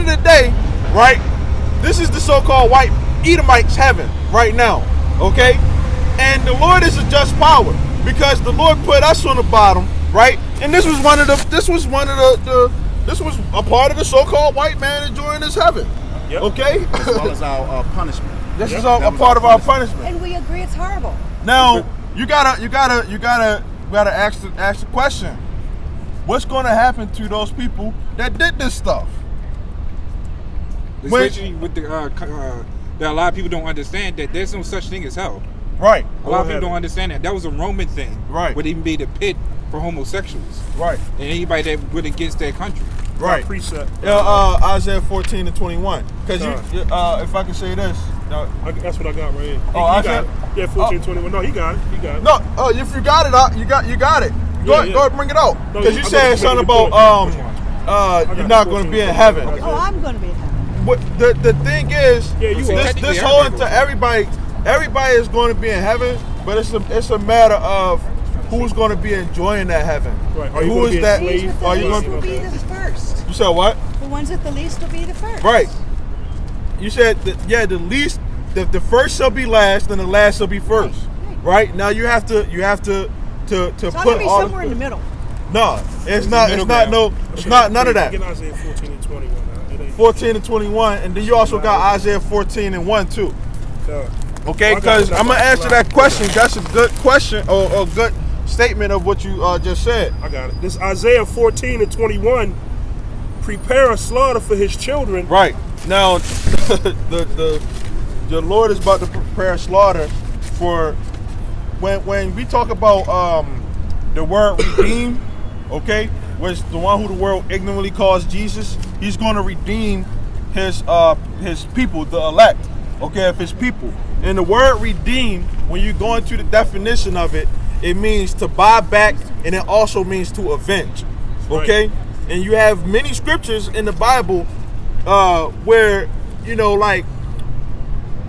of the day, right, this is the so-called white Edomites' heaven right now, okay? And the Lord is a just power because the Lord put us on the bottom, right? And this was a part of the so-called white man enjoying his heaven, okay? As well as our punishment. This is a part of our punishment. And we agree it's horrible. Now, you gotta ask the question: what's going to happen to those people that did this stuff? Especially with that a lot of people don't understand that there's no such thing as hell. Right. A lot of people don't understand that. That was a Roman thing. Right. Where they made a pit for homosexuals. Right. And anybody that went against their country. Right. Precept. Isaiah 14 and 21. Because if I can say this. That's what I got right here. Oh, you got it. Yeah, 14 and 21. No, he got it. No, if you got it, you got it. Go ahead and bring it out. Because you said something about you're not going to be in heaven. Oh, I'm going to be in heaven. But the thing is, this whole into everybody is going to be in heaven, but it's a matter of who's going to be enjoying that heaven. Right. Who is that? Are you going to be the first? You said what? The ones with the least will be the first. Right. You said the least, the first shall be last, and the last shall be first. Right. Now you have to So put I'm going to be somewhere in the middle. No, it's not none of that. Get Isaiah 14 and 21. 14 and 21, and then you also got Isaiah 14 and 1 too. Okay, because I'm gonna answer that question. That's a good question or a good statement of what you just said. I got it. This Isaiah 14 and 21. Prepare a slaughter for his children. Right now, the Lord is about to prepare a slaughter for when we talk about the word redeem. Okay, which the one who the world ignorantly calls Jesus. He's going to redeem his people, the elect, okay, of his people. And the word redeem, when you go into the definition of it, it means to buy back, and it also means to avenge, okay? Right. And you have many scriptures in the Bible where, like,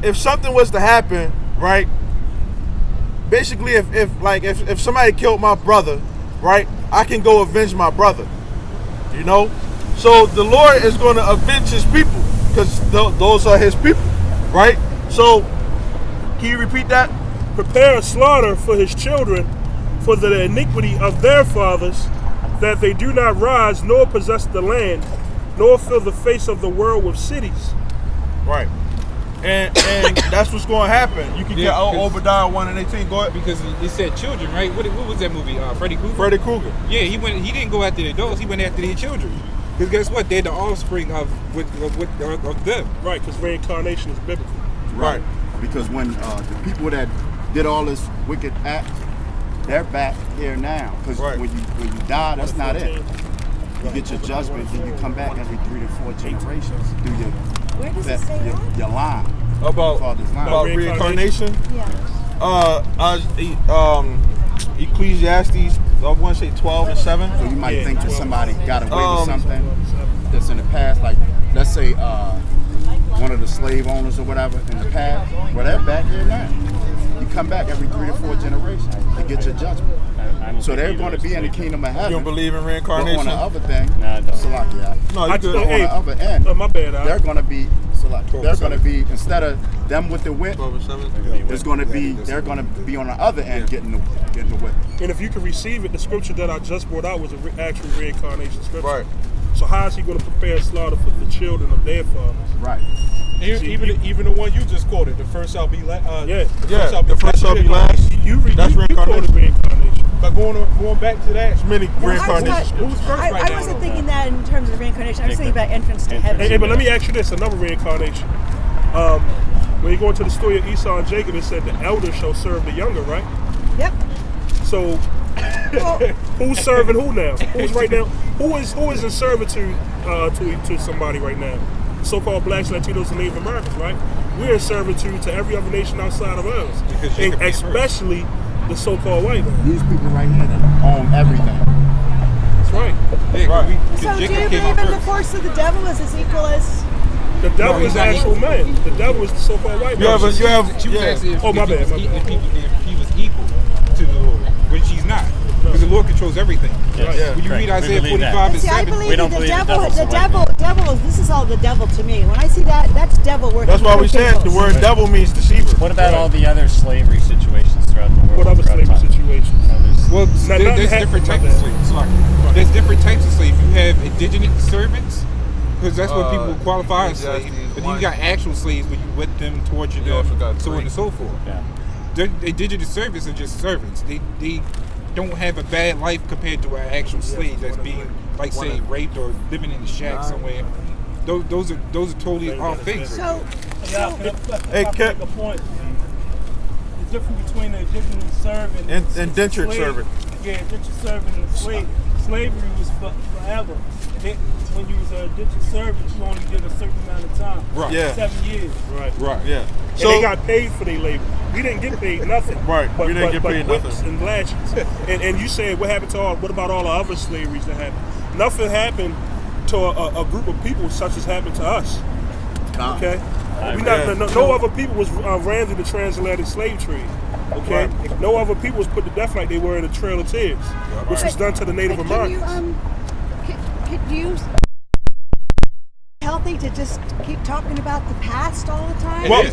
if something was to happen, right, basically if somebody killed my brother, right, I can go avenge my brother, So the Lord is going to avenge his people because those are his people, right? So, can you repeat that? Prepare a slaughter for his children for the iniquity of their fathers, that they do not rise nor possess the land, nor fill the face of the world with cities. Right. And that's what's going to happen. You can get Obadiah 1 and 18. Go ahead. Because it said children, right? What was that movie? Freddy Krueger? Freddy Krueger. Yeah, he didn't go after the adults. He went after the children. Because guess what? They're the offspring of them. Right, because reincarnation is biblical. Right. Because when the people that did all this wicked act, they're back here now. Because when you die, that's not it. You get your judgment, then you come back every 3 to 4 generations through your line. About reincarnation? Yeah. Ecclesiastes, I want to say 12 and 7. So you might think that somebody got away with something that's in the past, like let's say one of the slave owners or whatever in the past. Well, they're back here now. You come back every 3 to 4 generations to get your judgment. So they're going to be in the kingdom of heaven. You don't believe in reincarnation? But on the other thing, Salakia. No, you good. On the other end, my bad, they're going to be they're going to be, instead of them with the whip, they're going to be on the other end getting the whip. And if you can receive it, the scripture that I just brought out was an actual reincarnation scripture. Right. So how is he going to prepare a slaughter for the children of their fathers? Right. Even the one you just quoted, the first shall be last. The first shall be last. That's reincarnation. But going back to that, there's many reincarnations. Who's first right now? I wasn't thinking that in terms of reincarnation. I was thinking about entrance to heaven. Hey, but let me ask you this: another reincarnation. When you go into the story of Esau and Jacob, it said the elder shall serve the younger, right? Yep. So, who's serving who now? Who's right now? Who is in servitude to somebody right now? The so-called blacks, Latinos, and Native Americans, right? We're in servitude to every other nation outside of ours, and especially the so-called white man. These people right here that own everything. That's right. Yeah, so do you believe in the force of the devil is as equal as? The devil is the actual man. The devil is the so-called white man. She was asking if he was equal to the Lord, which he's not. Because the Lord controls everything. Yes. Yeah. When you read Correct. We Isaiah believe that. 45 But and see, I 7, believe We don't the believe the devil, devil's the a devil, white devil, this is all the devil to me. When I see that, that's devil working. That's why we through said the peoples. word devil means deceiver. What about all the other slavery situations throughout the world? What other throughout slavery time? situations? well, nothing there's happened different about types of that. slaves. Sorry. There's different types of slaves. You have indigenous servants, because that's what people qualify as slaves. But then you got actual slaves where you whip them, torture them, so on and so forth. Yeah. The indigenous servants are just servants. They don't have a bad life compared to an actual slave that's being, like, say, raped or living in a shack somewhere. Those are totally off things. So, Hey, make a point. The difference between the indigenous servant And indentured slave- servant. Yeah, indentured servant and slave. Slavery was forever. When you was an indentured servant, you only did a certain amount of time. Right. Yeah. 7 years. Right. Right. Yeah. And So they got paid for their labor. We didn't get paid nothing. Right. But, We didn't get paid whips nothing. and lashes. and you said, what happened to what about all the other slaveries that happened? Nothing happened to a group of people such as happened to us. Okay? No other people was ran through the transatlantic slave trade. Okay? Right. No other people was put to death like they were in the Trail of Tears, which was done to the Native but Americans. could you healthy to just keep talking about the past all the time? Well,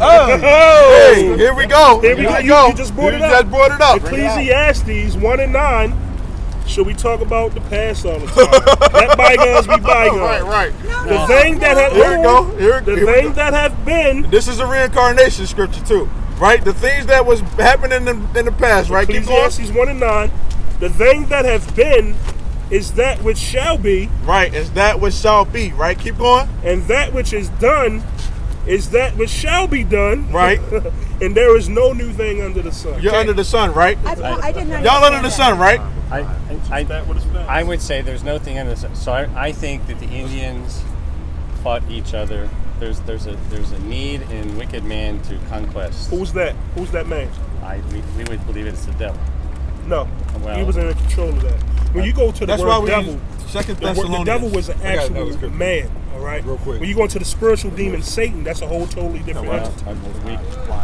hey, here we go. Here we go. You just brought it up. just brought it up. Ecclesiastes 1:9. Should we talk about the past all the time? Let bygones be bygones. Right. The thing that have Here we go. Here the we thing go. that have been. This is a reincarnation scripture too, right? The things that was happening in the past, right? Keep going. Ecclesiastes 1:9. The thing that have been is that which shall be, Right, is that what shall be, right? Keep going. and that which is done is that which shall be done. Right. And there is no new thing under the sun. You're under the sun, right? I didn't understand Y'all under the that. sun, right? I would say there's nothing in this. So I think that the Indians fought each other. There's a need in wicked man to conquest. Who's that? Who's that man? We would believe it's the devil. No, Well- he was in control of that. When you go to the That's word why we devil, use Second the Thessalonians. devil was an got another actual scripture. man. All right. Real quick. When you go into the spiritual demon Satan, that's a whole totally different Well, entity.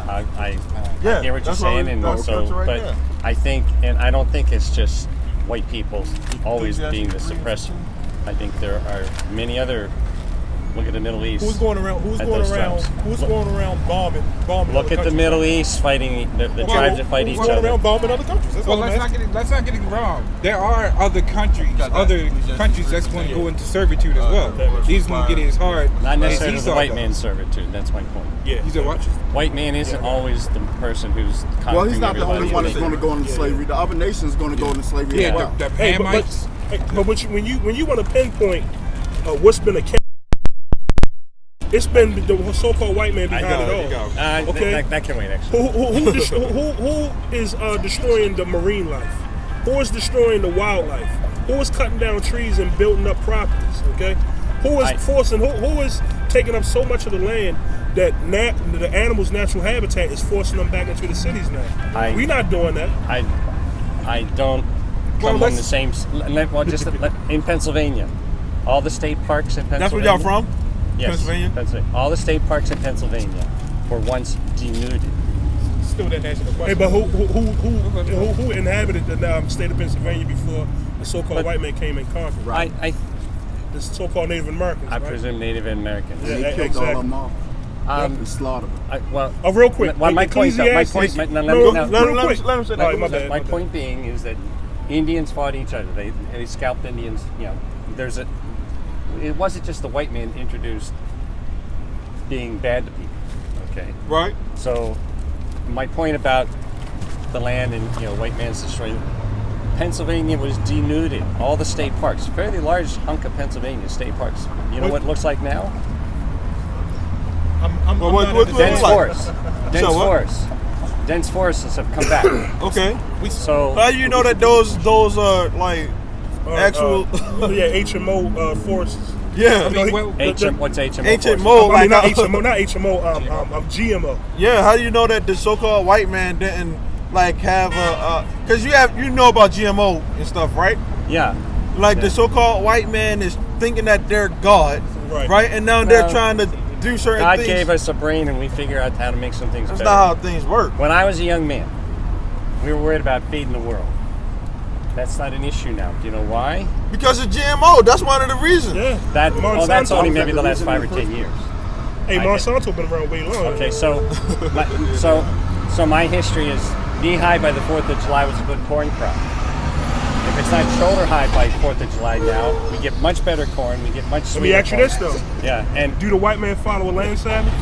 I Yeah, hear what you're that's why saying, we and got so, scripture right but there. I think, and I don't think it's just white people always being the Ecclesiastes suppressor. I think there are many other. Look at the Middle East. Who's going around? Who's at going those around? times. Who's Look- going around bombing? Look other at the countries? Middle East fighting the tribes that fight Who's each going other. around bombing other countries? That's Well, all I'm asking. let's not get it wrong. There are other countries that's going to go into servitude as well. These won't get it as hard. Not as necessarily the Esau white does. man's servitude. That's my point. Yeah. You said what? White man isn't always the person who's conquering Well, he's not the everybody only one that's else. going to go into slavery. The other nations going to go into slavery as Yeah, well. the Hey, Hamites. but when you want to pinpoint what's been a it's been the so-called white man behind it all. Okay. That can wait, actually. Who is destroying the marine life? Who is destroying the wildlife? Who is cutting down trees and building up properties? Okay. Who is forcing? Who is taking up so much of the land that the animals' natural habitat is forcing them back into the cities now? We're not doing that. I don't come from the same. In Pennsylvania, all the state parks in Pennsylvania. That's where y'all from? Yes, Pennsylvania? All the state parks in Pennsylvania were once denuded. Still that national question. Hey, but who inhabited the state of Pennsylvania before the so-called white man came and conquered? I The so-called Native Americans. I right? presume Native Americans. He Yeah, killed all of exactly. them off and slaughtered them. Real quick. My point say Let him say that. My point being is that Indians fought each other. They scalped Indians. You know, it wasn't just the white man introduced being bad to people. Okay. Right. So, my point about the land and white man's destroying. Pennsylvania was denuded. All the state parks, fairly large hunk of Pennsylvania state parks. You know what it looks like now? Dense forests. Dense forests have come back. Okay. So how do you know that those are like actual? HMO forests. Yeah. What's HMO? Ancient mold, I mean, not like HMO, not HMO. GMO. Yeah. How do you know that the so-called white man didn't like have because you know about GMO and stuff, right? Yeah. Like the so-called white man is thinking that they're God, right? And now they're trying to do certain God things. gave us a brain, and we figure out how to make some things That's better. not how things work. When I was a young man, we were worried about feeding the world. That's not an issue now. Do you know why? Because of GMO. That's one of the reasons. Yeah. That's Monsanto. only maybe the last 5 or 10 years. Hey, Monsanto been around way longer. Okay, so my history is knee high by the 4th of July was a good corn crop. If it's not shoulder high by 4th of July now, we get much better corn. We get much Let sweeter me ask you corn. this though. Yeah, and Do the white man follow a land Sabbath?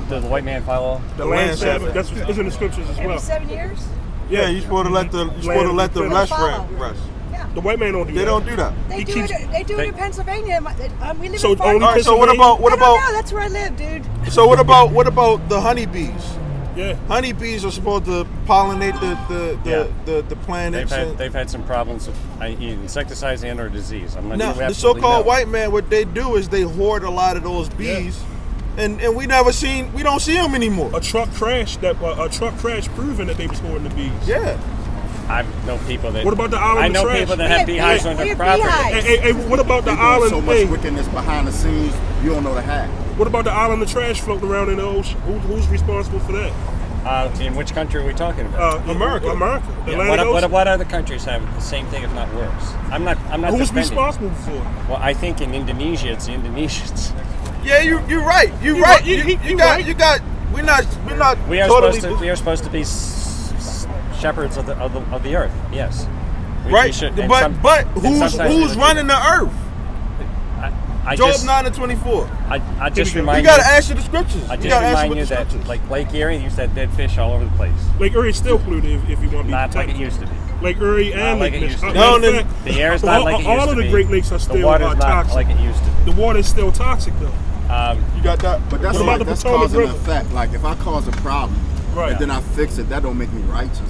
does the white man follow? The land land Sabbath. That's in the scriptures as Every well. 7 years? Yeah, you're supposed to let the flesh rest. Yeah. The white man don't do that. They don't do that. They He do keeps- it. They do it in Pennsylvania. We live So in only farming. All right, so what I don't about know. That's where I live, dude. so what about the honeybees? Yeah. Honeybees are supposed to pollinate the planets. They've had some problems with insecticides and or disease. I'm not Now, sure the absolutely so-called know. white man, what they do is they hoard a lot of those bees, and we don't see them anymore. A truck crash proving that they was hoarding the bees. Yeah. I know people that. What about the island I of know trash? people that We have have- beehives we on their have property. beehives. Hey, what about the They doing island? so much Hey, wickedness behind the scenes, you don't know the half. what about the island of trash floating around in the ocean? Who's responsible for that? In which country are we talking about? America. The Yeah, Atlantic Ocean. what other countries have the same thing, if not worse? I'm not. Who's defending. responsible for it? Well, I think in Indonesia, it's the Indonesians. Yeah, you're right. You're You right. right, you You got. We're not We are totally supposed to be shepherds of the earth. Yes. We right. should- and But some- but and sometimes who's we- running the earth? I Job just, 9:24. I just You remind gotta you. answer the scriptures. I You just gotta answer remind with you the that scriptures. like Lake Erie used to have dead fish all over the place. Lake Erie is still polluted if you want to be Not like it technical. used to be. Lake Erie and like Lake it used to be. No, Matter no, of fact, The air is not like it used all to of be. the Great Lakes are The still water's not toxic. like it used to be. The water is still toxic though. You got that. But that's What about like the that's Potomac cause and River? effect. Like if I cause a problem Right. and then I fix it, that don't make me righteous.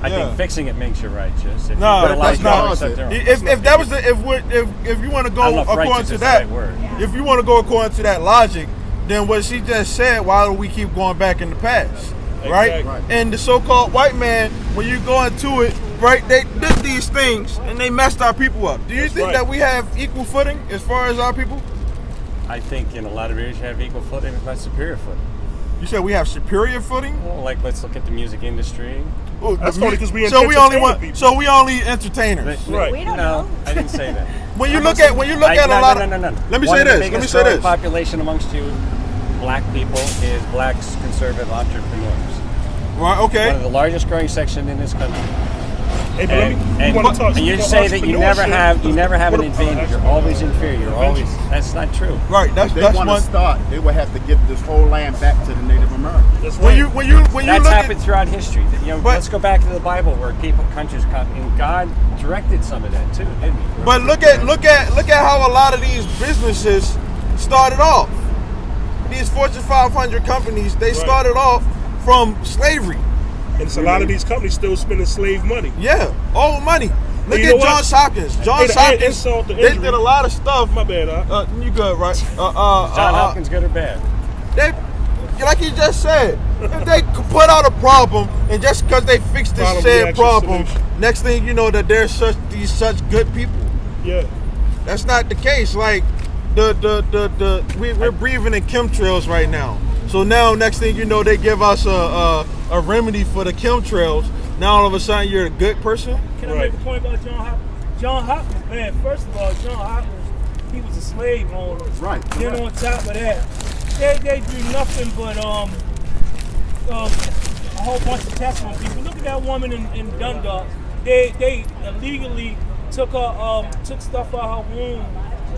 I Yeah. think fixing it makes you righteous. If No, you put a that's light not- on, it's up there. If that was if you want to I go don't know if according righteous to is the that, right word. if you want to go according to that logic, then what she just said, why do we keep going back in the past, right? Exactly. Right. And the so-called white man, when you go into it, right, they did these things and they messed our people up. Do you That's think right. that we have equal footing as far as our people? I think in a lot of areas you have equal footing, if not superior footing. You said we have superior footing. Well, like let's look at the music industry. Oh, That's only 'cause we so we only entertain want people. so we only entertainers. Right. We don't No, know. I didn't say that. When you look at a lot of No. Let me One say of the this. Let biggest me say growing this. population amongst you, black people, is black conservative entrepreneurs. Right, One okay. of the largest growing section in this country. Hey, but let me, And you want to talk you about say that you never have entrepreneurship? an advantage. You're always inferior. You're always. That's not true. Right, that's If they want one. to start, they would have to give this whole land back to the Native Americans. That's When right. you That's look happened at, throughout history. You know, But- let's go back to the Bible where countries come, and God directed some of that too, didn't He? but look at how a lot of these businesses started off. These Fortune 500 companies, they started off from slavery. And it's a lot of these companies still spending slave money. Yeah, old money. Look You at know what? Johns Hopkins. Johns Hey, to add Hopkins, insult to they injury. did a lot of stuff. My bad, huh? You good, right? John Hopkins, good or bad? They, like you just said, if they could put out a problem and just because they fixed this Problem, said reaction, problem, solution. next thing you know that there's such good people. Yeah. That's not the case. Like we're breathing in chemtrails right now. So now next thing you know they give us a remedy for the chemtrails. Now all of a sudden you're a good person. Can I Right. make a point about John Hopkins? John Hopkins, man, first of all, John Hopkins, he was a slave owner. Right, Then correct. on top of that, they do nothing but a whole bunch of tests on people. Look at that woman in Dundalk. They illegally took stuff out her womb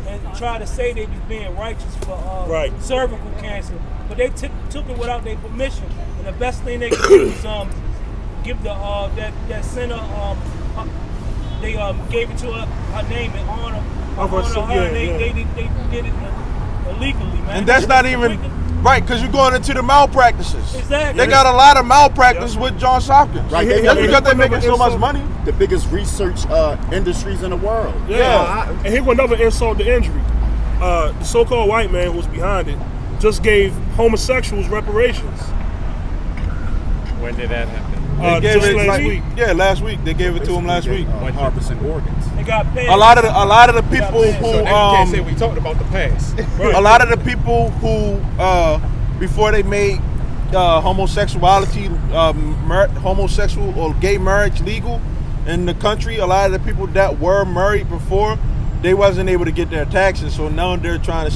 and tried to say they was being righteous for Right. cervical cancer, but they took it without their permission. And the best thing they could do was give the that center they gave it to her name in honor of her. Yeah, and they did it illegally, man. And that's not even right, because you're going into the malpractices. Exactly. They got a lot of malpractice with Johns Hopkins. Right, Just they- because they're making so much money. The biggest research industries in the world. Yeah. And here go another insult to injury. The so-called white man who's behind it just gave homosexuals reparations. When did that happen? They gave Just it last like, week. yeah, last week. They gave it to him last week. Harvesting organs. They got paid. A lot of the people So who now you can't say we talked about the past. a lot of the people who before they made homosexuality homosexual or gay marriage legal in the country, a lot of the people that were married before, they wasn't able to get their taxes, so now they're trying to